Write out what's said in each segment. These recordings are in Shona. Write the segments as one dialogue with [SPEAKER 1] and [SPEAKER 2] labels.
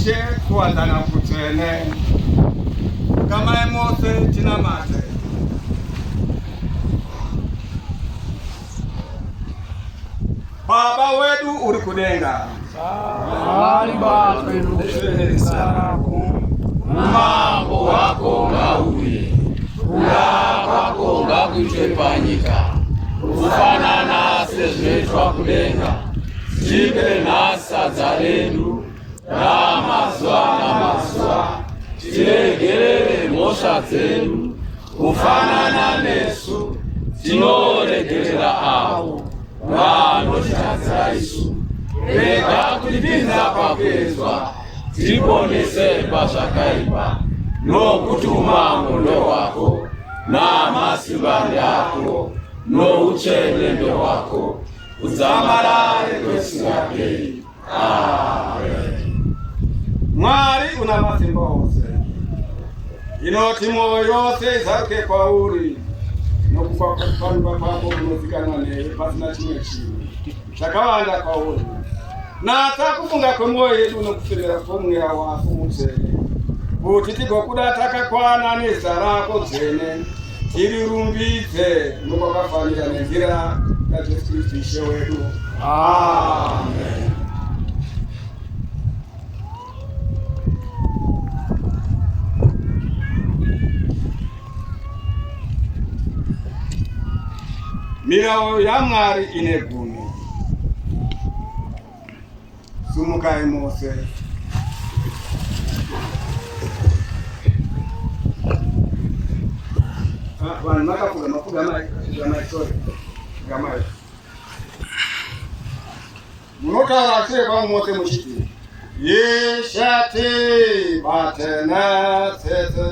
[SPEAKER 1] tiche kuwazana kutsene kama emose chinamate Baba wetu uri kudenga
[SPEAKER 2] Bali bapenu saraku mambo wako ngauye kula kwako ngakuchepanyika kufanana sezvetwa kudenga tipe nasa dzaredu ramazwa namazwa tiregerere mhosva dzedu kufanana nesu tinoregerera avo vanotitadzira isu rega kutipinza pakuedzwa tiponese pazvakaipa nokuti umambo ndehwako namasimba ndeako noutsvene ndehwako udzamarare kwesingaperi. Amen.
[SPEAKER 1] Mwari una masimba ose inoti mwoyo yose izaruke kwauri nokufa kufanirwa kwako kunozikanwa newe pasina chimwe chinhu zvakawanda kwauri nasa kufunga kwemwoyo yedu nokufemera kwomweya wako mutsvene kuti tigokuda takakwana nezita rako dzvene tirirumbidze nokwakafanira nenzira yaJesu Kristu Ishe wedu. Amen. Mirao ya Mwari ine gumi. Sumukai Mose. Vanhu vakafuga mafuga amaisori gamai. Munotaura sei paMose muchiti yeshati batena tsetse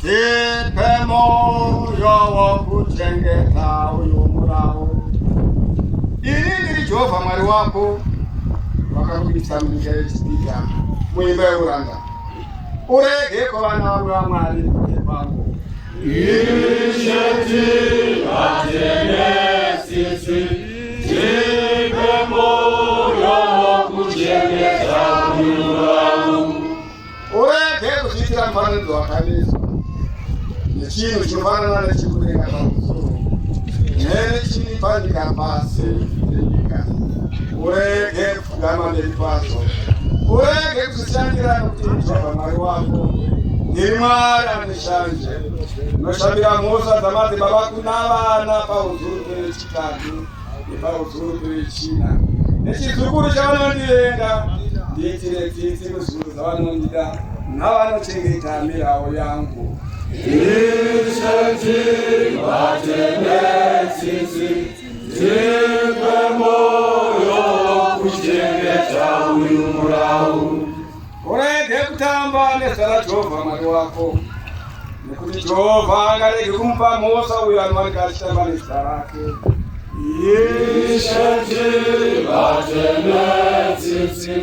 [SPEAKER 1] tipe moyo wokuchengeta uyu murao. Ini ndiri Jehovha Mwari wako wakakubudisa munyika yeChipita muimba yeuranda. Urege kuvana vavo vaMwari pangu.
[SPEAKER 2] Yeshati batena tsetse tipe moyo wokuchengeta uyu murao.
[SPEAKER 1] Urege kuzviitira mufananidzo wakaveswa nechinhu chinofanana nechikudenga pamusoro nechipanyika pasi penyika. Urege kupfugama mberi kwazo. Urege kuzvishandira nokuti Jehovha Mwari wako ndiri Mwari ane shanje noshambira mhosva dzamadzibaba vako navana pauzuru pechitatu nepauzuru pechina nechizukuru chavanondivenga ndiitire tsitsi muzvuru dzavanondida navanochengeta mirao yangu.
[SPEAKER 2] Yeshati batena tsitsi tipe moyo wokuchengeta uyu murao.
[SPEAKER 1] Urege kutamba nezita raJehovha Mwari wako nekuti Jehovha angarege kumupa mhosva uyo anowanika achitamba nezita rake.
[SPEAKER 2] Yeshati batena tsitsi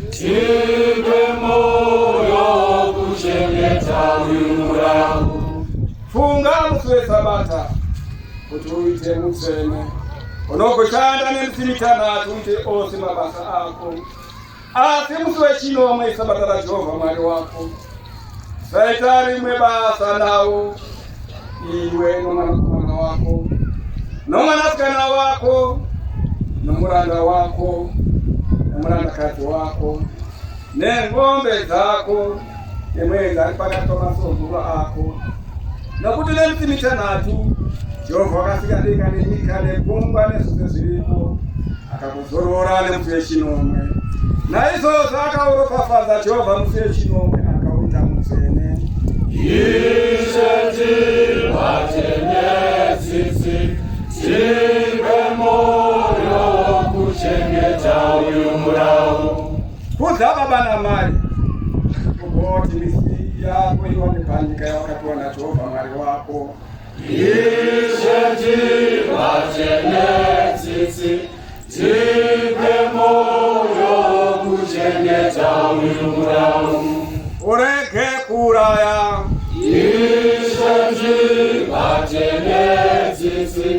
[SPEAKER 2] tipe moyo wokuchengeta uyu murao.
[SPEAKER 1] Funga musi weSabata kuti uite mutsvene unogoshanda nemisi mitanhatu uite ose mabasa ako. Asi musi wechinomwe iSabata raJehovha Mwari wako saita rimwe basa nawo iwe nomwanakomana wako nomwanasikana wako nomuranda wako nomurandakadzi wako neng'ombe dzako nemwenzi ari pakati pamasonzuro ako. Nokuti nemisi mitanhatu Jehovha wakasika denga nenyika negungwa nezvose zviripo akakuzorora nemusi wechinomwe. Naizvozvo akauropafadza Jehovha musi wechinomwe akauita mutsvene.
[SPEAKER 2] Yeshati batena tsitsi tipe moyo wokuchengeta uyu murao.
[SPEAKER 1] Kudza baba namai ugoti misi yako iwane panyika yawakapiwa naJehovha Mwari wako.
[SPEAKER 2] Yeshati batena tsitsi tipe moyo wokuchengeta uyu murao.
[SPEAKER 1] Urege kuuraya.
[SPEAKER 2] Yeshati batena tsitsi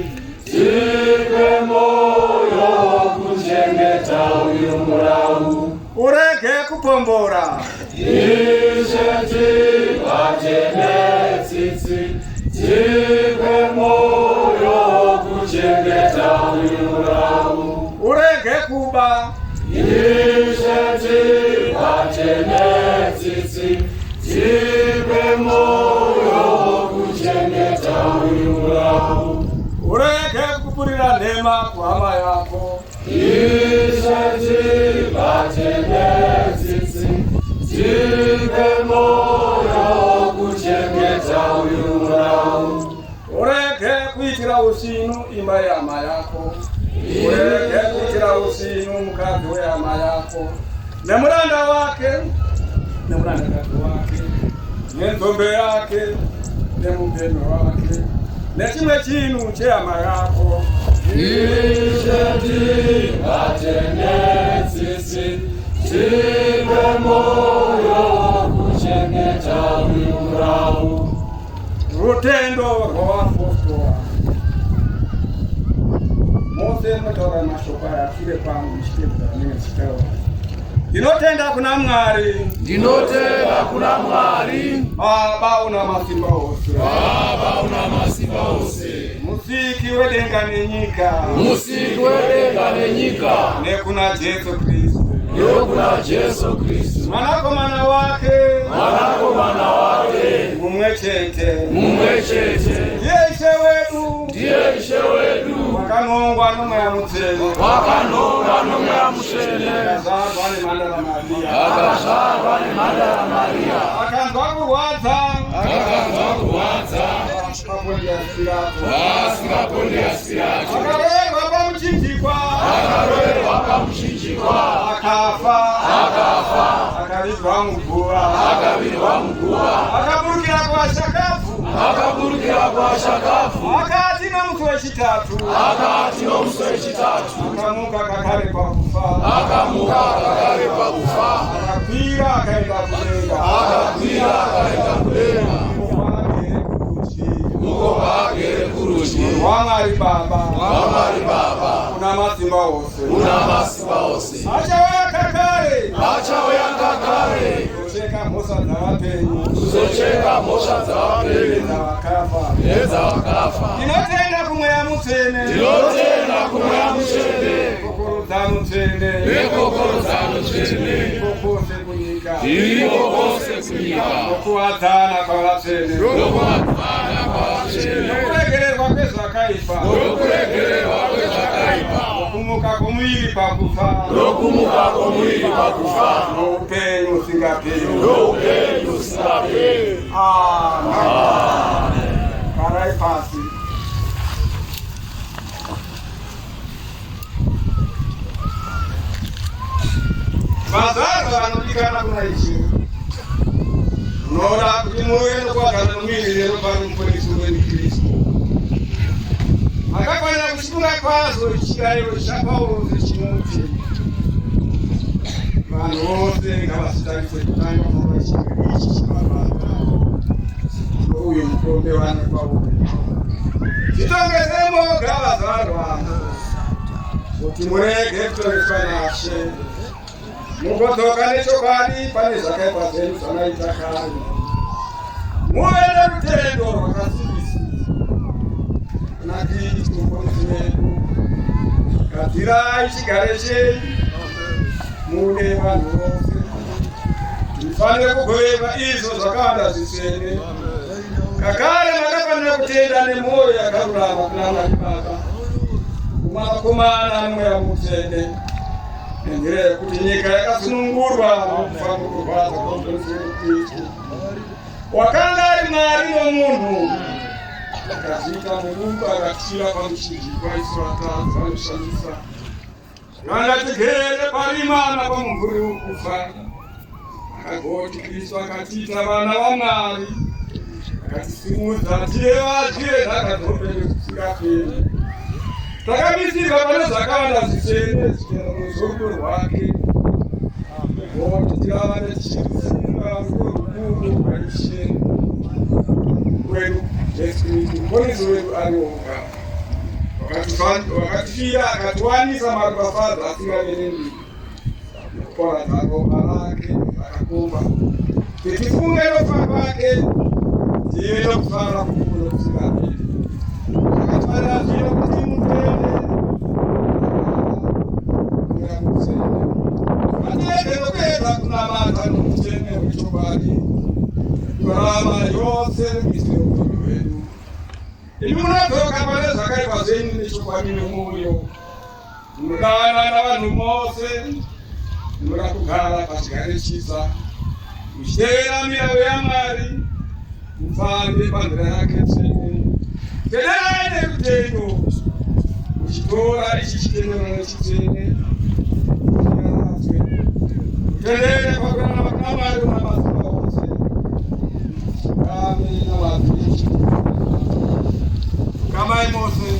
[SPEAKER 2] tipe moyo wokuchengeta uyu murahu
[SPEAKER 1] ureke kupombora
[SPEAKER 2] ishati wajenetsitsi tipe moyo kuchengeta uyu murahu
[SPEAKER 1] ureke kuba
[SPEAKER 2] ishati wajenetsitsi tipe moyo kuchengeta uyu murahu
[SPEAKER 1] ureke kupurira nhema kuhama yako
[SPEAKER 2] ishati wajenetsitsi tipe moyo kuchengeta uyu murahu
[SPEAKER 1] ureke kuitira usinu imba yama yako ureke kuitira usinu mukazi wehama yako nemuranda wake nemurandakazi wake nenzombe yake nemupendwa wake nechimwe chinhu chehama yako
[SPEAKER 2] ishati wajenetsitsi tipe moyo kuchengeta uyu murahu
[SPEAKER 1] rutendo rwavapostora Mose mutaura mashoko ayafire pangu muchitevera nenge chitaura ndinotenda kuna Mwari
[SPEAKER 2] ndinotenda kuna Mwari
[SPEAKER 1] Baba una masimba ose
[SPEAKER 2] Baba una masimba ose
[SPEAKER 1] musiki wedenga nenyika
[SPEAKER 2] musiki wedenga nenyika
[SPEAKER 1] nekuna Jesu Kristu
[SPEAKER 2] nekuna Jesu Kristu
[SPEAKER 1] mwanakomana wake mumwe chete ndiye Ishe wedu wakanongwa nomweya mutsvene akazvarwa nemhandara Mariya akanzwa kurwadza
[SPEAKER 2] Pontius Pilato
[SPEAKER 1] akaroverwa pamuchinjikwa akafa akavigwa muguva akaburukira kuwashakafu akati nomusi wechitatu akamuka kakare pakufa akakwira akaenda kudenga
[SPEAKER 2] agere kurudyi
[SPEAKER 1] waMwari Baba una masimba ose achauya kakare kucheka mhosva dzavapenyu nedzavakafa ndinotenda kumweya mutsvene kokoro dzamutsvene kokose kunyika nokuwadzana kwavatsvene nokuregererwa kwezvakaipa nokumuka kwomuviri pakufa noupenyu usingaperi. Amen. Karai pasi. Mazarwa vanodikana kuna Ishe unoda kuti muve nokuwadzana nomuviri lero pano muponesi wedu Kristu akafanira kuchitunga kwazvo chirayiro chaPauro chimuti vanhu vose ngavazvitarise kutanga pachirayiro ichi chivabata uyu mukombe vana kwauri titongezemo gavazvarwa kuti murege kutongeswa naShe mugodzoka nechokwadi pane zvakaipa zvenyu zvamaita kare muve nerutendo rwakasimbisisa nakiti muponesi wedu gadzirai chigare chenyu mude vanhu vose tifanire kugoveka izvo zvakawanda zvitsvene kakare makafanira kutenda nemwoyo yakarurama kuna Mwari Baba kumwanakomana nomweya mutsvene nenzira yekuti nyika yakasunungurwa nokufa nokurwadza kwamuponesi wedu Kristu wakanga ari Mwari nomunhu akazviita murungu akatira pamuchinjikwa isu vatadzi vanoshandisa vangatigere parimana pamumvuri wokufa akagoti Kristu akatiita vana vaMwari akatisimudza tirevadye nhaka dzoupenyu kusingaperi takamisirwa pane zvakawanda zvitsvene zvichera ruzorudo rwake goti tirava nechisimba rudo rukuru rwaIshe wedu Jesu Kristu muponesi wedu ari oga wakatufira akatuanisa marubafaza asingaverendi kukora zagoma rake akakumba titifunge lofa kwake tiye lokufara kukulo kusingaverendi akatwara zino kuti mutende atiyedekokeza kunamata nomutene wechobali kurama yose misiro kutondo wedu imunotoka pale zvakaipa zvenyu nechokwadi nemwoyo munodana navanhu mose munoda kugara pachigare chisa muchitevera mirayiro yaMwari mufambe panzira yake tsvene tenderai nekutendo muchitora ichi chitendero nechitsvene mutendere pakurarama kuna Mwari unamazuva ose ame navazvichi Kamai Mose.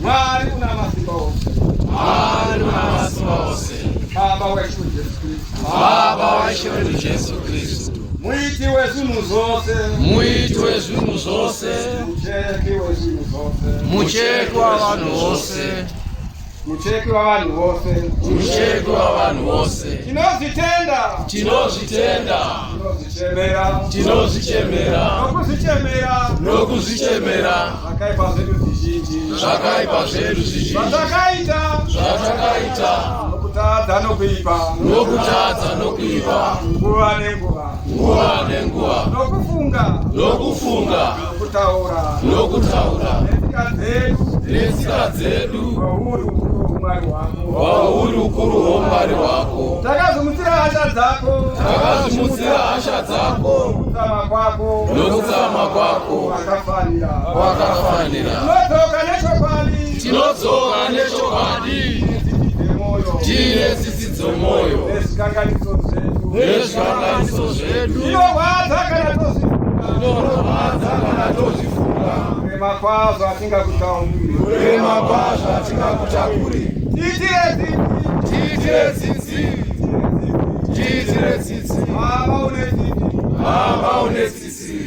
[SPEAKER 1] Mwari una masimba ose.
[SPEAKER 2] Mwari una masimba ose.
[SPEAKER 1] Baba wetu Yesu Kristo.
[SPEAKER 2] Baba wetu Yesu Kristo.
[SPEAKER 1] Mwiti wezvinhu zvose.
[SPEAKER 2] Mwiti wezvinhu zvose.
[SPEAKER 1] Mucheki wezvinhu zvose.
[SPEAKER 2] Mucheki wavanhu vose.
[SPEAKER 1] Mucheki wavanhu vose.
[SPEAKER 2] Mucheki wavanhu vose.
[SPEAKER 1] Tinozvitenda.
[SPEAKER 2] Tinozvitenda.
[SPEAKER 1] Tinozvichemera.
[SPEAKER 2] Tinozvichemera.
[SPEAKER 1] Nokuzvichemera.
[SPEAKER 2] Nokuzvichemera.
[SPEAKER 1] Zvakaipa zvedu zvizhinji.
[SPEAKER 2] Zvakaipa zvedu zvizhinji.
[SPEAKER 1] Zvatakaita.
[SPEAKER 2] Zvatakaita.
[SPEAKER 1] Nokutadza nokuipa.
[SPEAKER 2] Nokutadza nokuipa.
[SPEAKER 1] Nguva nenguva.
[SPEAKER 2] Nguva nenguva.
[SPEAKER 1] Nokufunga.
[SPEAKER 2] Nokufunga.
[SPEAKER 1] Nokutaura.
[SPEAKER 2] Nokutaura.
[SPEAKER 1] Netsika dzedu.
[SPEAKER 2] Netsika dzedu.
[SPEAKER 1] Wauri ukuru hwamwari
[SPEAKER 2] wako.
[SPEAKER 1] Takazimutsira hasha dzako.
[SPEAKER 2] Takazimutsira hasha dzako.
[SPEAKER 1] Nokutsamwa kwako.
[SPEAKER 2] Nokutsamwa kwako.
[SPEAKER 1] Wakafanira.
[SPEAKER 2] Wakafanira.
[SPEAKER 1] Tinodzoka nechokwadi.
[SPEAKER 2] Tinodzoka nechokwadi. Tine tsitsi dzomwoyo.
[SPEAKER 1] Nezvikanganiso zvedu.
[SPEAKER 2] Nezvikanganiso zvedu.
[SPEAKER 1] Zvinorwadza kana tozvifunga.
[SPEAKER 2] Zvinorwadza kana tozvifunga.
[SPEAKER 1] Kurema kwazvo atingakutauriri.
[SPEAKER 2] Kurema kwazvo atingakutauriri.
[SPEAKER 1] Tiitire tsitsi.
[SPEAKER 2] Tiitire tsitsi.
[SPEAKER 1] Baba une tsitsi.
[SPEAKER 2] Baba une tsitsi.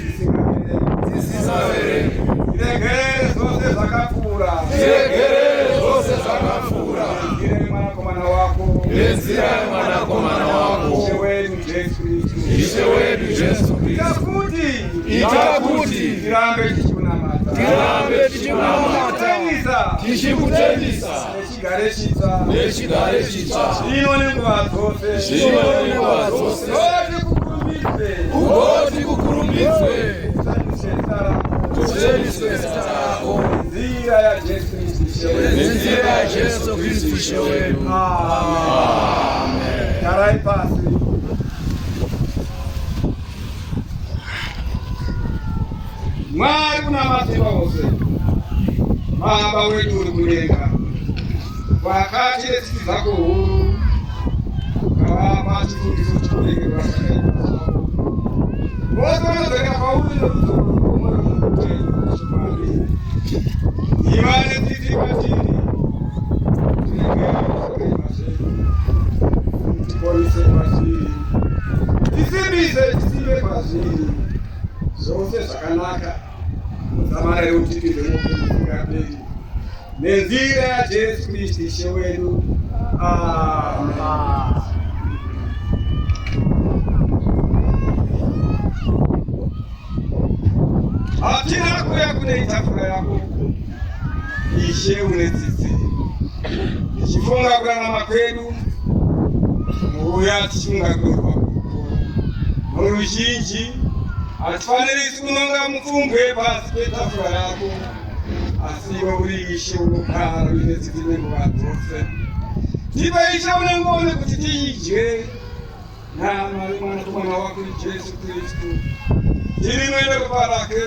[SPEAKER 2] Dzisisaverenge.
[SPEAKER 1] Tiregerere zvose zvakapfuura.
[SPEAKER 2] Tiregerere zvose zvakapfuura. Nenzira yemwanakomana wako.
[SPEAKER 1] Ishe wedu Jesu Kristu.
[SPEAKER 2] Ishe wedu Jesu Kristu. Itakuti.
[SPEAKER 1] Tirambe tichikunamata.
[SPEAKER 2] Tirambe tichikunamata. Tichikutendisa.
[SPEAKER 1] Nechigare chitsva.
[SPEAKER 2] Nechigare chitsva.
[SPEAKER 1] Zvino nenguva dzose.
[SPEAKER 2] Zvino nenguva dzose. Ugoti kukurumbidzwe. Tushandiswe zita rako.
[SPEAKER 1] Nenzira yaJesu Kristu Ishe wedu.
[SPEAKER 2] Nenzira yaJesu Kristu Ishe wedu.
[SPEAKER 1] Amen. Garai pasi. Mwari una masimba ose. Baba wedu uri kudenga. Wakati netsitsi dzako huru. Ukavapa chifundiso chekudengerwa zvakaipa zvavo. Vose vanozveka pauri nokuzokutechokwadi. Iva netsitsi kwatiri. Tinengera zvakaipa zvedu. Tiponese kwazviri. Tisimbise tisimbe kwazviri. Zvose zvakanaka. Muzamara reutipidze muupenyu husingaperi. Nenzira yaJesu Kristu Ishe wedu. Amen. Hatina kuya kune itafura yako. Ishe une tsitsi. Tichifunga kurarama kwedu. Muuya tichifunga kurwa. Muruzhinji hatifanirisi kunonga mupfumbwe pasi petafura yako. Asi iwe uri Ishe unogara uine tsitsi nenguva dzose. Tipe Ishe unengoni kuti tiidye nyama yemwanakomana wako Jesu Kristu. Tirimwe neropa rake.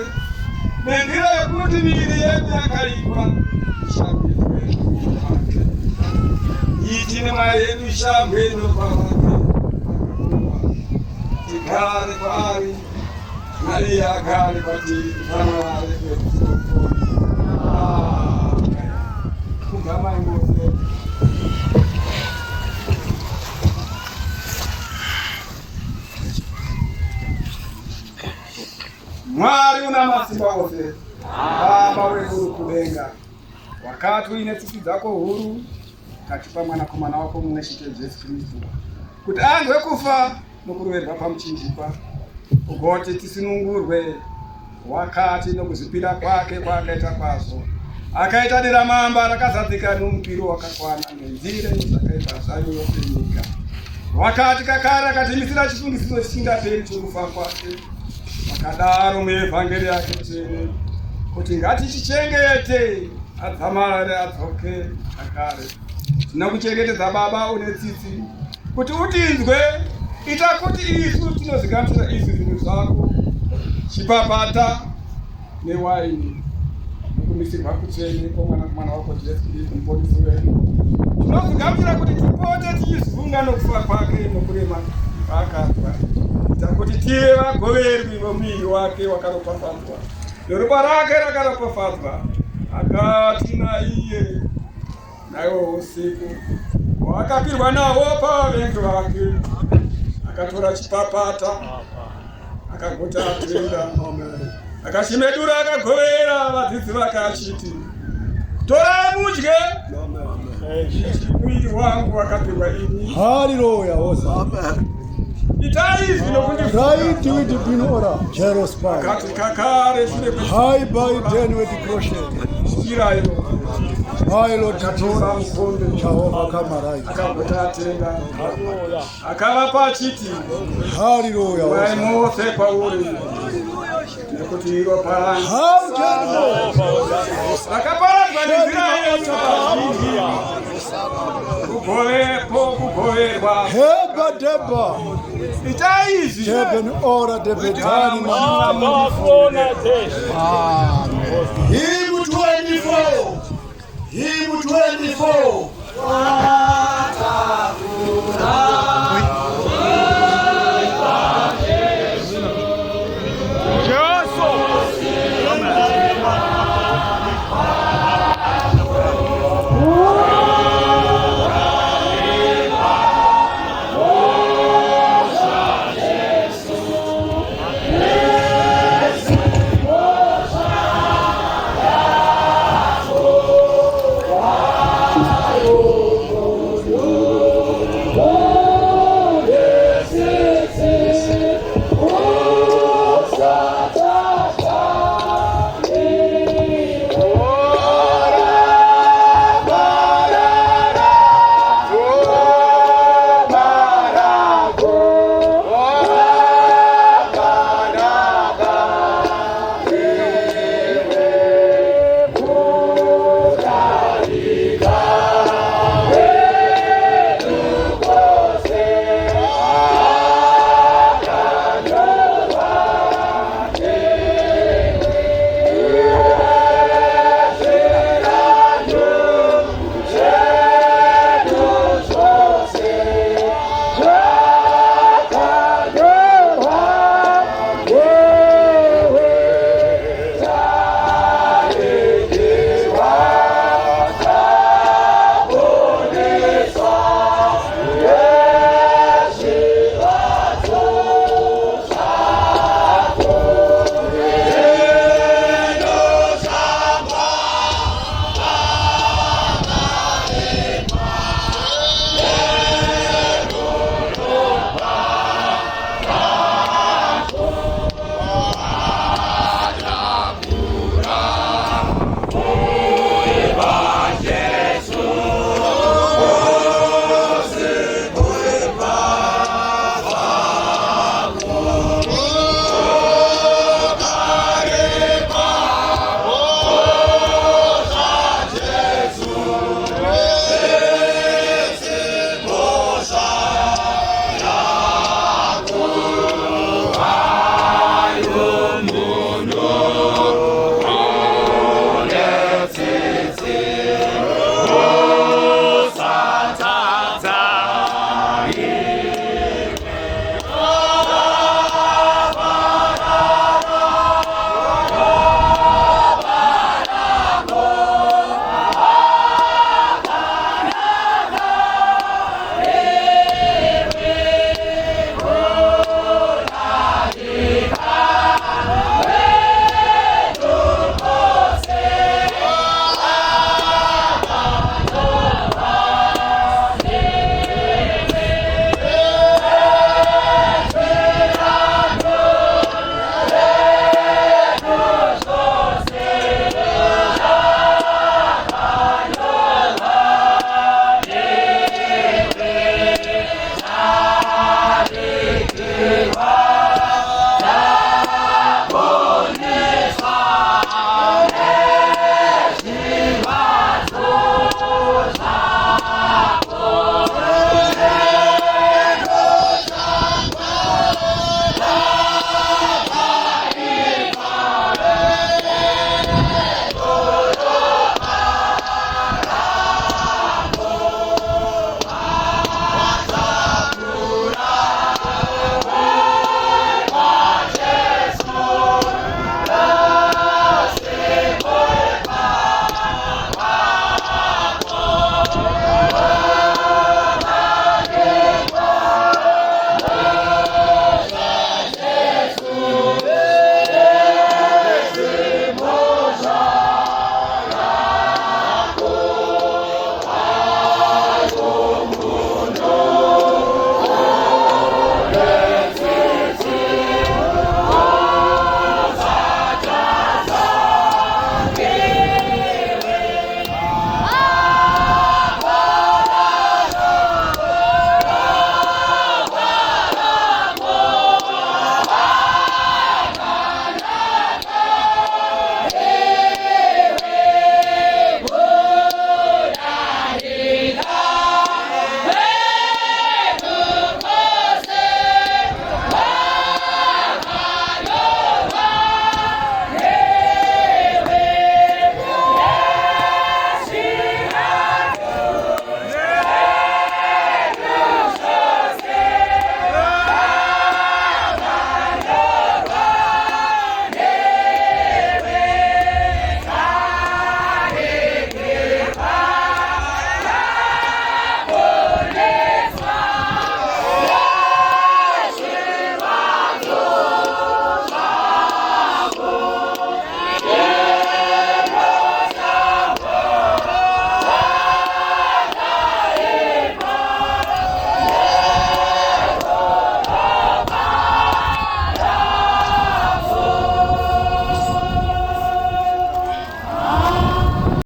[SPEAKER 1] Nenzira yekuti miviri yedu yakaipa ishambirwe kwake. Iitine Mwari yedu ishambwe neropa rake. Tigare kwaari. Mwari agare kwatiri. Titamare kwedu. Kamai Mose. Mwari masimba ose Baba wetu kubenga wakati uine tsitsi dzako huru katipa mwanakomana wako mumweshike Jesu Kristu kuti anzwe kufa nokuroverwa pamuchinjikwa ugoti tisinungurwe wakati nokuzvipira kwake kwaakaita kwazvo akaita dera mamba rakazadzika nomupiro wakakwana nenzira dzakaita zvayo yopenyika wakati kakara akatimisira chifungisiso chisingaperi chokufa kwake wakadaro muevhangeri yake tsvene kuti ngatichichengete adzamare adzoke akare tinokuchengetedza Baba une tsitsi kuti utinzwe ita kuti isu tinoziganisira izvi zvinhu zvako chipapata newaini nokumisirwa kutsvene kwomwanakomana wako Jesu Kristu muponesi wedu tinoziganisira kuti tipote tichizvunga nokufa kwake nokurema kwaakatwa ita kuti tive vagoverwi vomuviri wake wakaropafadzwa neropa rake rakaropafadzwa akati naiye naiwo usiku wakapirwa navo pavavengi vake akatora chipapata akagota atenda akachimedura akagovera vadzidzi vake achiti torai mudye mwiri wangu wakapirwa ini.
[SPEAKER 3] Hallelujah.
[SPEAKER 1] Itai izvi nokuti
[SPEAKER 3] Right with the binora, Jeros Pai.
[SPEAKER 1] akati kakare shure
[SPEAKER 3] High by then with the crochet.
[SPEAKER 1] kwechirayo
[SPEAKER 3] My Lord
[SPEAKER 1] akatora
[SPEAKER 3] Jesus,
[SPEAKER 1] mukombe
[SPEAKER 3] Jehovah Kamarai.
[SPEAKER 1] akagota atenda akavapa achiti
[SPEAKER 3] Hallelujah.
[SPEAKER 1] wai mose pauri nekuti ropa rangu
[SPEAKER 3] How gentle.
[SPEAKER 1] rakaparadzwa nenzira yenyu kugovepo kugoverwa
[SPEAKER 3] Heba Deba.
[SPEAKER 1] itai izvi
[SPEAKER 3] Deben ora debetani. Him 24. Him 24.